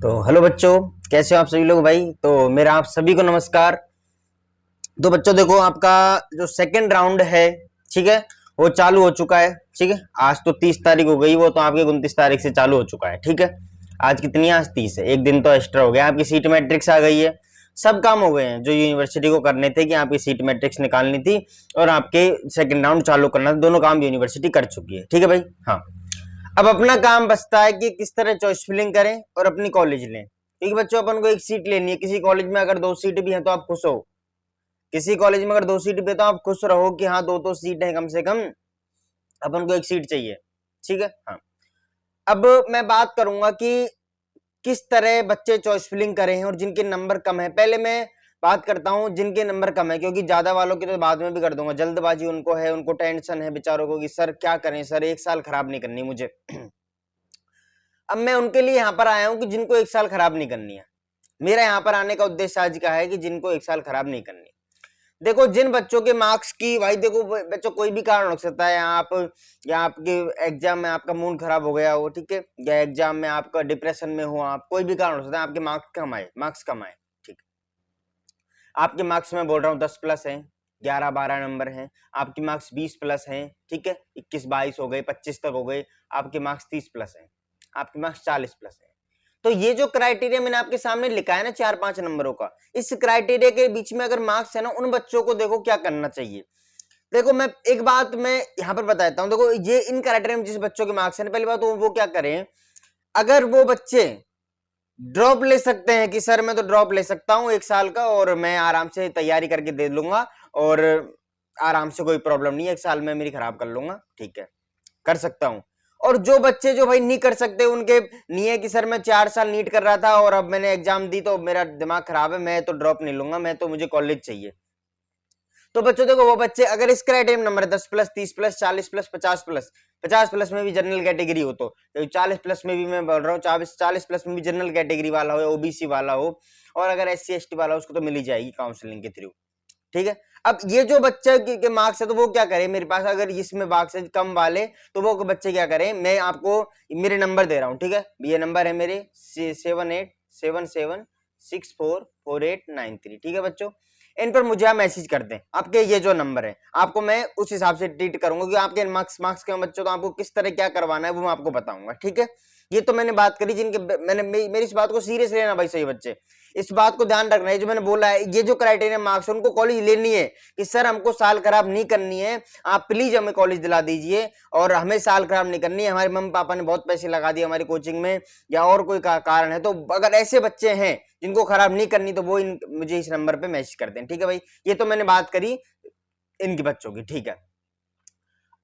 तो हेलो बच्चों, कैसे हो आप सभी लोग भाई। तो मेरा आप सभी को नमस्कार। तो बच्चों देखो, आपका जो सेकंड राउंड है, ठीक है, वो चालू हो चुका है। ठीक है, आज तो 30 तारीख हो गई, वो तो आपके 29 तारीख से चालू हो चुका है। ठीक है, आज कितनी, आज 30 है, एक दिन तो एक्स्ट्रा हो गया। आपकी सीट मैट्रिक्स आ गई है, सब काम हो गए हैं जो यूनिवर्सिटी को करने थे, कि आपकी सीट मैट्रिक्स निकालनी थी और आपके सेकंड राउंड चालू करना था। दोनों काम यूनिवर्सिटी कर चुकी है। ठीक है भाई। हाँ, अब अपना काम बचता है कि किस तरह चॉइस फिलिंग करें और अपनी कॉलेज लें। ठीक है बच्चों, अपन को एक सीट लेनी है। किसी कॉलेज में अगर 2 सीट भी हैं तो आप खुश हो। किसी कॉलेज में अगर 2 सीट भी है तो आप खुश रहो कि हाँ, दो सीट है कम से कम, अपन को एक सीट चाहिए। ठीक है। हाँ, अब मैं बात करूंगा कि किस तरह बच्चे चॉइस फिलिंग करें हैं और जिनके नंबर कम है। पहले मैं बात करता हूं जिनके नंबर कम है, क्योंकि ज्यादा वालों की तो बाद में भी कर दूंगा। जल्दबाजी उनको है, उनको टेंशन है बेचारों को कि सर क्या करें, सर एक साल खराब नहीं करनी मुझे। अब मैं उनके लिए यहाँ पर आया हूं कि जिनको एक साल खराब नहीं करनी है। मेरा यहाँ पर आने का उद्देश्य आज का है कि जिनको एक साल खराब नहीं करनी। देखो, जिन बच्चों के मार्क्स की, भाई देखो बच्चों, कोई भी कारण हो सकता है। आप या आपके एग्जाम में आपका मूड खराब हो गया हो, ठीक है, या एग्जाम में आपका डिप्रेशन में हो आप, कोई भी कारण हो सकता है। आपके मार्क्स कम आए, ठीक। आपके मार्क्स में बोल रहा हूँ 10+ हैं, 11-12 नंबर हैं। आपके मार्क्स 20+ हैं, ठीक है, 21-22 हो गए, 25 तक हो गए। आपके मार्क्स 30+ हैं, आपके मार्क्स 40+ हैं। तो ये जो क्राइटेरिया मैंने आपके सामने लिखा है ना, 4-5 नंबरों का, इस क्राइटेरिया के बीच में अगर मार्क्स है ना, उन बच्चों को देखो क्या करना चाहिए। देखो, मैं एक बात मैं यहाँ पर बताता हूँ। देखो, ये इन क्राइटेरिया में जिस बच्चों के मार्क्स है ना, पहली बात तो वो क्या करें। अगर वो बच्चे ड्रॉप ले सकते हैं कि सर मैं तो ड्रॉप ले सकता हूं 1 साल का और मैं आराम से तैयारी करके दे लूंगा और आराम से, कोई प्रॉब्लम नहीं है, 1 साल में मेरी खराब कर लूंगा, ठीक है, कर सकता हूं। और जो बच्चे जो भाई नहीं कर सकते, उनके नहीं है कि सर मैं 4 साल नीट कर रहा था और अब मैंने एग्जाम दी तो मेरा दिमाग खराब है, मैं तो ड्रॉप नहीं लूंगा, मैं तो, मुझे कॉलेज चाहिए। तो बच्चों देखो, वो बच्चे अगर इस क्राइटेरिया नंबर 10+, 30+, 40+, 50+, 50+ में भी जनरल कैटेगरी हो, तो 40+ में भी मैं बोल रहा हूँ, 40+ में भी जनरल कैटेगरी वाला हो, ओबीसी वाला हो, और अगर SC ST वाला हो, उसको तो मिल ही जाएगी काउंसलिंग के थ्रू। ठीक है। अब ये जो बच्चे के मार्क्स है, तो वो क्या करे मेरे पास, अगर इसमें मार्क्स है कम वाले, तो वो बच्चे क्या करें, मैं आपको मेरे नंबर दे रहा हूँ, ठीक है, ये नंबर है मेरे 7877644893। ठीक है बच्चों, इन पर मुझे आप मैसेज कर दें। आपके ये जो नंबर है, आपको मैं उस हिसाब से ट्रीट करूंगा कि आपके मार्क्स के बच्चों, तो आपको किस तरह क्या करवाना है वो मैं आपको बताऊंगा। ठीक है, ये तो मैंने बात करी जिनके, मेरी इस बात को सीरियस लेना भाई, सही बच्चे, इस बात को ध्यान रखना है जो मैंने बोला है। ये जो क्राइटेरिया मार्क्स है, उनको कॉलेज लेनी है कि सर हमको साल खराब नहीं करनी है, आप प्लीज हमें कॉलेज दिला दीजिए, और हमें साल खराब नहीं करनी है, हमारे मम्मी पापा ने बहुत पैसे लगा दिए हमारी कोचिंग में, या और कोई कारण है। तो अगर ऐसे बच्चे हैं जिनको खराब नहीं करनी, तो वो मुझे इस नंबर पे मैसेज कर दें। ठीक है भाई, ये तो मैंने बात करी इनके बच्चों की। ठीक है,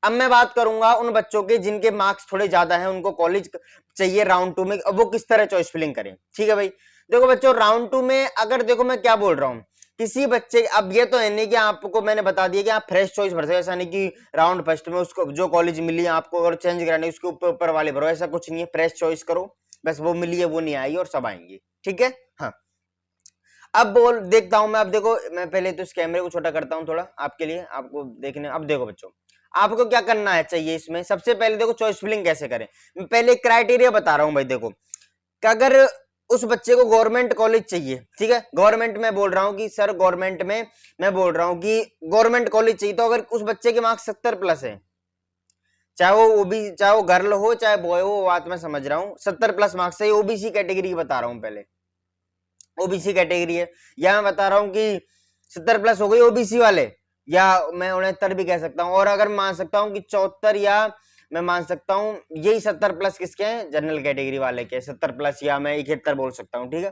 अब मैं बात करूंगा उन बच्चों के जिनके मार्क्स थोड़े ज्यादा हैं, उनको कॉलेज चाहिए राउंड 2 में, अब वो किस तरह चॉइस फिलिंग करें। ठीक है भाई, देखो बच्चों, राउंड 2 में अगर देखो मैं क्या बोल रहा हूं, किसी बच्चे, अब ये तो है नहीं कि आपको मैंने बता दिया कि आप फ्रेश चॉइस भर सकते, ऐसा नहीं कि राउंड फर्स्ट में उसको जो कॉलेज मिली आपको और चेंज करानी, उसके ऊपर ऊपर वाले भरो, ऐसा कुछ नहीं है। फ्रेश चॉइस करो, बस वो मिली है वो नहीं आई और सब आएंगे। ठीक है। हाँ, अब बोल देखता हूं मैं, अब देखो मैं पहले तो इस कैमरे को छोटा करता हूं थोड़ा आपके लिए, आपको देखने। अब देखो बच्चों, आपको क्या करना है चाहिए इसमें, सबसे पहले देखो चॉइस फिलिंग कैसे करें। मैं पहले क्राइटेरिया बता रहा हूं भाई। देखो कि अगर उस बच्चे को गवर्नमेंट कॉलेज चाहिए, ठीक है, गवर्नमेंट में बोल रहा हूं कि सर गवर्नमेंट में, मैं बोल रहा हूं कि गवर्नमेंट कॉलेज चाहिए, तो अगर उस बच्चे के मार्क्स 70+ है, चाहे वो गर्ल हो चाहे बॉय हो, वो बात मैं समझ रहा हूँ, 70+ मार्क्स है, ओबीसी कैटेगरी की बता रहा हूं पहले, ओबीसी कैटेगरी है, या मैं बता रहा हूं कि 70+ हो गई ओबीसी वाले, या मैं 69 भी कह सकता हूं, और अगर मान सकता हूं कि 74, या मैं मान सकता हूं यही 70+ किसके हैं, जनरल कैटेगरी वाले के 70+, या मैं 71 बोल सकता हूं। ठीक है,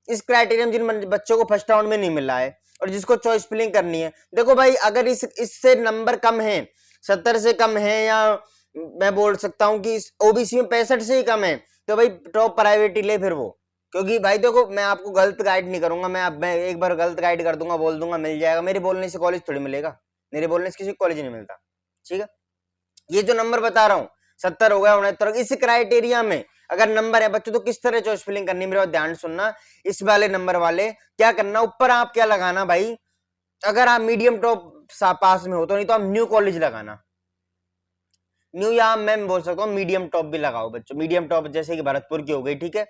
इस क्राइटेरिया में जिन बच्चों को फर्स्ट राउंड में नहीं मिला है और जिसको चॉइस फिलिंग करनी है, देखो भाई, अगर इससे नंबर कम है, 70 से कम है, या मैं बोल सकता हूं कि ओबीसी में 65 से ही कम है, तो भाई टॉप प्रायोरिटी ले फिर वो। क्योंकि भाई देखो, मैं आपको गलत गाइड नहीं करूंगा, मैं एक बार गलत गाइड कर दूंगा, बोल दूंगा मिल जाएगा, मेरे बोलने से कॉलेज थोड़ी मिलेगा, मेरे बोलने से किसी कॉलेज नहीं मिलता। ठीक है, ये जो नंबर बता रहा हूँ 70 हो गया, 69, इस क्राइटेरिया में अगर नंबर है बच्चों, तो किस तरह चॉइस फिलिंग करनी, मेरे ध्यान सुनना। इस वाले नंबर वाले क्या करना, ऊपर आप क्या लगाना भाई, अगर आप मीडियम टॉप पास में हो तो, नहीं तो आप न्यू कॉलेज लगाना। न्यू या मैं बोल सकता हूँ मीडियम टॉप भी लगाओ बच्चों, मीडियम टॉप जैसे कि भरतपुर की हो गई, ठीक है,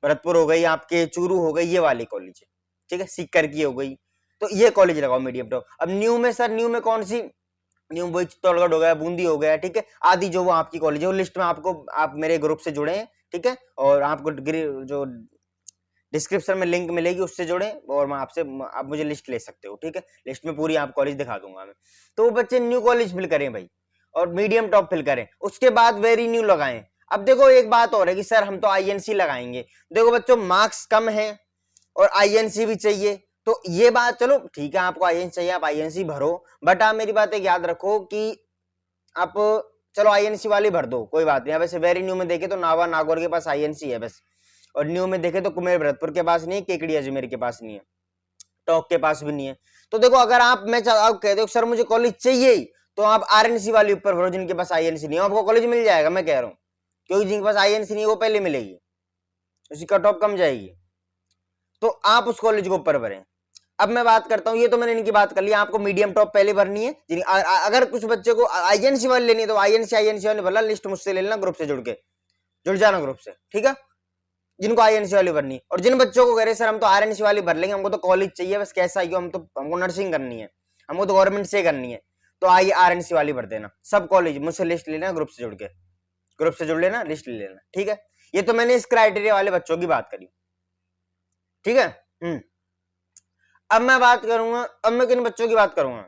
भरतपुर हो गई, आपके चूरू हो गई, ये वाली कॉलेज है, ठीक है, सीकर की हो गई, तो ये कॉलेज लगाओ मीडियम टॉप। अब न्यू में सर, न्यू में कौन सी, न्यू वही चित्तौड़गढ़ हो गया, बूंदी हो गया, ठीक है, आदि जो वो आपकी कॉलेज है, वो लिस्ट में आपको, आप मेरे ग्रुप से जुड़े हैं, ठीक है, और आपको जो डिस्क्रिप्शन में लिंक मिलेगी उससे जुड़े, और मैं आपसे, आप मुझे लिस्ट ले सकते हो, ठीक है, लिस्ट में पूरी आप कॉलेज दिखा दूंगा मैं। तो वो बच्चे न्यू कॉलेज फिल करें भाई, और मीडियम टॉप फिल करें, उसके बाद वेरी न्यू लगाएं। अब देखो एक बात और है कि सर हम तो आईएनसी लगाएंगे, देखो बच्चों मार्क्स कम है और आईएनसी भी चाहिए, तो ये बात चलो ठीक है, आपको आईएनसी चाहिए, आप आईएनसी भरो, बट आप मेरी बात एक याद रखो कि आप, चलो आईएनसी वाली भर दो, कोई बात नहीं। वैसे वेरी न्यू में देखे तो नावा नागौर के पास आईएनसी है बस, और न्यू में देखे तो कुमेर भरतपुर के पास नहीं है, केकड़ी अजमेर के पास नहीं है, टॉक के पास भी नहीं है। तो देखो अगर आप, आप कहते हो सर मुझे कॉलेज चाहिए, तो आप आरएनसी वाली ऊपर भरो, जिनके पास आईएनसी नहीं है आपको कॉलेज मिल जाएगा, मैं कह रहा हूँ, क्योंकि जिनके पास आईएनसी नहीं है वो पहले मिलेगी, उसकी कट ऑफ कम जाएगी, तो आप उस कॉलेज को ऊपर भरें। अब मैं बात करता हूँ, ये तो मैंने इनकी बात कर ली, आपको मीडियम टॉप पहले भरनी है। अगर कुछ बच्चे को आईएनसी वाली लेनी है तो आईएनसी वाली भरना, लिस्ट मुझसे ले लेना, ग्रुप से जुड़ जाना ग्रुप से, ठीक है, जिनको आईएनसी वाली भरनी। और जिन बच्चों को कह रहे सर हम तो आरएनसी वाली भर लेंगे, हमको तो कॉलेज चाहिए बस, कैसा ही हो, हमको नर्सिंग करनी है, हमको तो गवर्नमेंट से करनी है, तो आइए आरएनसी वाली भर देना, सब कॉलेज मुझसे लिस्ट ले लेना, ग्रुप से जुड़ लेना, लिस्ट ले लेना, ठीक है। ये तो मैंने इस क्राइटेरिया वाले बच्चों की बात करी, ठीक है। अब मैं बात करूंगा, अब मैं किन बच्चों की बात करूंगा,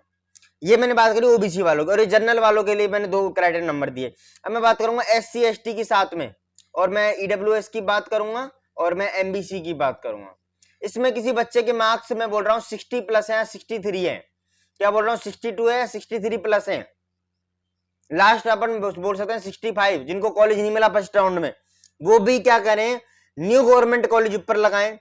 ये मैंने बात करी ओबीसी वालों की, और जनरल वालों के लिए मैंने 2 क्राइटेरिया नंबर दिए। अब मैं बात करूंगा एससी एसटी की साथ में, और मैं ईडब्ल्यूएस की बात करूंगा, और मैं एमबीसी की बात करूंगा। इसमें किसी बच्चे के मार्क्स मैं बोल रहा हूँ 60 प्लस है, 63 है, क्या बोल रहा हूँ 62 है, 63 प्लस है, लास्ट अपन बोल सकते हैं 65, जिनको कॉलेज नहीं मिला फर्स्ट राउंड में, वो भी क्या करें, न्यू गवर्नमेंट कॉलेज ऊपर लगाएं,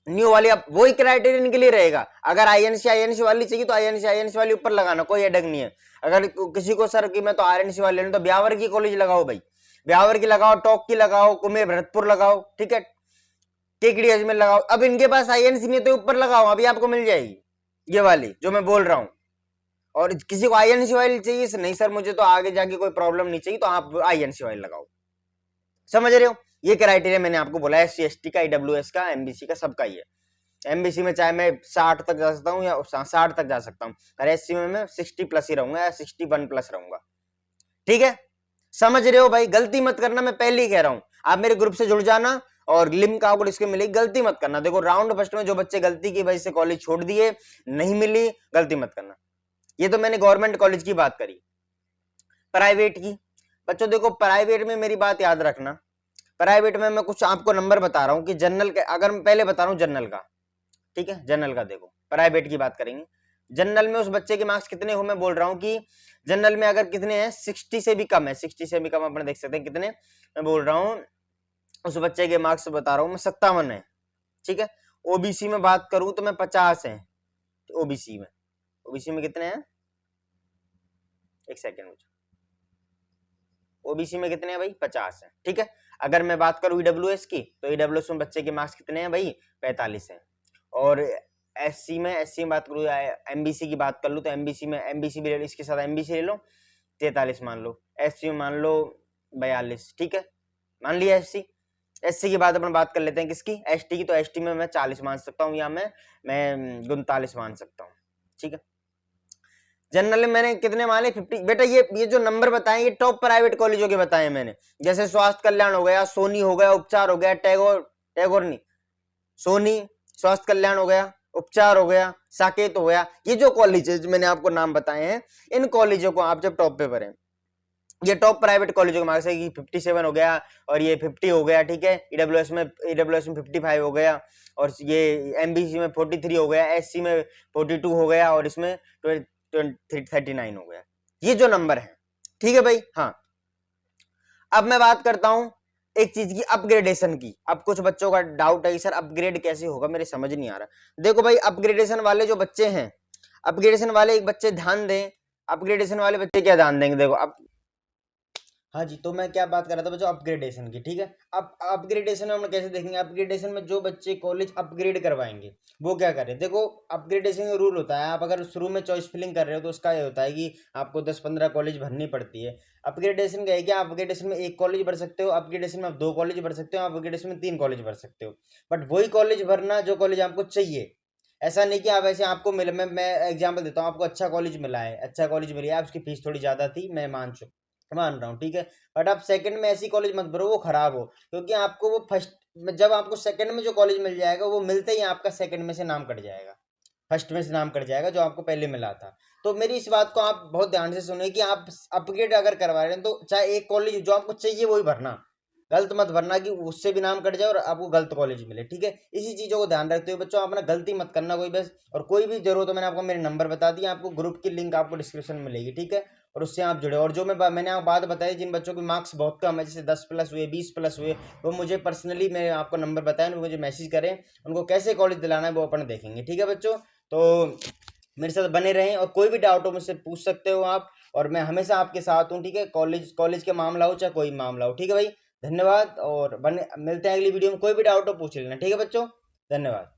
न्यू वाली। अब वही क्राइटेरिया इनके लिए रहेगा, अगर आईएनसी वाली चाहिए तो आईएनसी वाली ऊपर लगाना, कोई अडग नहीं है। अगर किसी को सर कि मैं तो आरएनसी वाली लेना, तो ब्यावर की कॉलेज लगाओ भाई, ब्यावर की लगाओ, टॉक की लगाओ, कुमेर भरतपुर लगाओ, ठीक है, केकड़ी अजमेर लगाओ। अब इनके पास आईएनसी नहीं तो ऊपर लगाओ, अभी आपको मिल जाएगी ये वाली जो मैं बोल रहा हूँ। और किसी को आईएनसी वाली चाहिए, नहीं सर मुझे तो आगे जाके कोई प्रॉब्लम नहीं चाहिए, तो आप आईएनसी वाली लगाओ, समझ रहे हो। ये क्राइटेरिया मैंने आपको बोला है, एससी एसटी का, ईडब्ल्यूएस का, एमबीसी का, सबका ही है। एमबीसी में चाहे मैं 60 तक जा सकता हूँ या 60 तक जा सकता हूँ, और एससी में मैं 60 प्लस ही रहूंगा या 61 प्लस रहूंगा, ठीक है, समझ रहे हो भाई। गलती मत करना, मैं पहले ही कह रहा हूँ, आप मेरे ग्रुप से जुड़ जाना, और लिंक आपको इसके मिलेगी, गलती मत करना। देखो राउंड फर्स्ट में जो बच्चे गलती की वजह से कॉलेज छोड़ दिए, नहीं मिली, गलती मत करना। ये तो मैंने गवर्नमेंट कॉलेज की बात करी। प्राइवेट की, बच्चों देखो प्राइवेट में मेरी बात याद रखना, प्राइवेट में मैं कुछ आपको नंबर बता रहा हूँ कि जनरल के, अगर मैं पहले बता रहा हूँ जनरल का, ठीक है, जनरल का देखो, प्राइवेट की बात करेंगे। जनरल में उस बच्चे के मार्क्स कितने हो, मैं बोल रहा हूँ कि जनरल में अगर कितने हैं, 60 से भी कम है, 60 से भी कम अपने देख सकते हैं कितने, मैं बोल रहा हूँ उस बच्चे के मार्क्स बता रहा हूँ मैं, 57 है, ठीक है। ओबीसी में बात करूं तो मैं 50 है, ओबीसी में कितने हैं, एक सेकेंड मुझे, ओबीसी में कितने हैं भाई, 50 है, ठीक है। अगर मैं बात करूं ईडब्ल्यूएस की, तो ईडब्ल्यूएस में बच्चे के मार्क्स कितने हैं भाई, 45 है। और एससी में बात करूं, एमबीसी की बात कर लूं, तो एमबीसी भी इसके साथ एमबीसी ले लो, 43 मान लो, एससी में मान लो 42, ठीक है, मान लिया एससी। एससी की बात अपन बात कर लेते हैं किसकी, एसटी की, तो एसटी में मैं 40 मान सकता हूँ, या मैं 39 मान सकता हूँ, ठीक है। जनरल में मैंने कितने माने, 50। बेटा ये जो नंबर बताए ये टॉप प्राइवेट कॉलेजों के बताए मैंने, जैसे स्वास्थ्य कल्याण हो गया, सोनी हो गया, उपचार हो गया, टैगोर नहीं, सोनी, स्वास्थ्य कल्याण हो गया, उपचार हो गया, साकेत हो गया, ये जो कॉलेजेस मैंने आपको नाम बताए हैं, इन कॉलेजों को आप जब टॉप पे भरें, ये टॉप प्राइवेट कॉलेजों के मार्क्स है कि 57 हो गया, और ये 50 हो गया, ठीक है, ईडब्ल्यूएस में 55 हो गया, और ये एमबीसी में 43 हो गया, एससी में 42 हो गया, और इसमें 39 हो गया, ये जो नंबर है, ठीक है भाई। हाँ, अब मैं बात करता हूं एक चीज की, अपग्रेडेशन की। अब कुछ बच्चों का डाउट है कि सर अपग्रेड कैसे होगा, मेरे समझ नहीं आ रहा। देखो भाई अपग्रेडेशन वाले जो बच्चे हैं, अपग्रेडेशन वाले एक बच्चे ध्यान दें, अपग्रेडेशन वाले बच्चे क्या ध्यान देंगे, देखो अब हाँ जी, तो मैं क्या बात कर रहा था बच्चों, अपग्रेडेशन की, ठीक है। अब अपग्रेडेशन में हम कैसे देखेंगे, अपग्रेडेशन में जो बच्चे कॉलेज अपग्रेड करवाएंगे वो क्या करें। देखो, अपग्रेडेशन का रूल होता है, आप अगर शुरू में चॉइस फिलिंग कर रहे हो तो उसका ये होता है कि आपको 10-15 कॉलेज भरनी पड़ती है। अपग्रेडेशन का है कि आप अपग्रेडेशन में 1 कॉलेज भर सकते हो, अपग्रेडेशन में आप 2 कॉलेज भर सकते हो, अपग्रेडेशन में 3 कॉलेज भर सकते हो। बट वही कॉलेज भरना जो कॉलेज आपको चाहिए। ऐसा नहीं कि आप ऐसे आपको मिले, मैं एग्जांपल देता हूँ, आपको अच्छा कॉलेज मिला है, अच्छा कॉलेज मिला है, उसकी फीस थोड़ी ज़्यादा थी, मैं मान रहा हूँ, ठीक है। बट आप सेकंड में ऐसी कॉलेज मत भरो वो खराब हो, क्योंकि आपको वो फर्स्ट में, जब आपको सेकंड में जो कॉलेज मिल जाएगा वो मिलते ही आपका सेकंड में से नाम कट जाएगा, फर्स्ट में से नाम कट जाएगा जो आपको पहले मिला था। तो मेरी इस बात को आप बहुत ध्यान से सुनिए कि आप अपग्रेड अगर करवा रहे हैं तो चाहे एक कॉलेज जो आपको चाहिए वही भरना, गलत मत भरना कि उससे भी नाम कट जाए और आपको गलत कॉलेज मिले, ठीक है। इसी चीज़ों को ध्यान रखते हुए बच्चों अपना गलती मत करना कोई बस। और कोई भी जरूरत हो, मैंने आपको मेरे नंबर बता दिया, आपको ग्रुप की लिंक आपको डिस्क्रिप्शन में मिलेगी, ठीक है। और उससे आप जुड़े। और जो मैंने आपको बात बताई, जिन बच्चों के मार्क्स बहुत कम है, जैसे 10+ हुए, 20+ हुए, वो मुझे पर्सनली, मैं आपको नंबर बताया, मुझे मैसेज करें, उनको कैसे कॉलेज दिलाना है वो अपन देखेंगे, ठीक है बच्चों। तो मेरे साथ बने रहें, और कोई भी डाउट हो मुझसे पूछ सकते हो आप, और मैं हमेशा आपके साथ हूँ, ठीक है। कॉलेज कॉलेज के मामला हो चाहे कोई मामला हो, ठीक है भाई। धन्यवाद, और बने मिलते हैं अगली वीडियो में। कोई भी डाउट हो पूछ लेना, ठीक है बच्चों। धन्यवाद।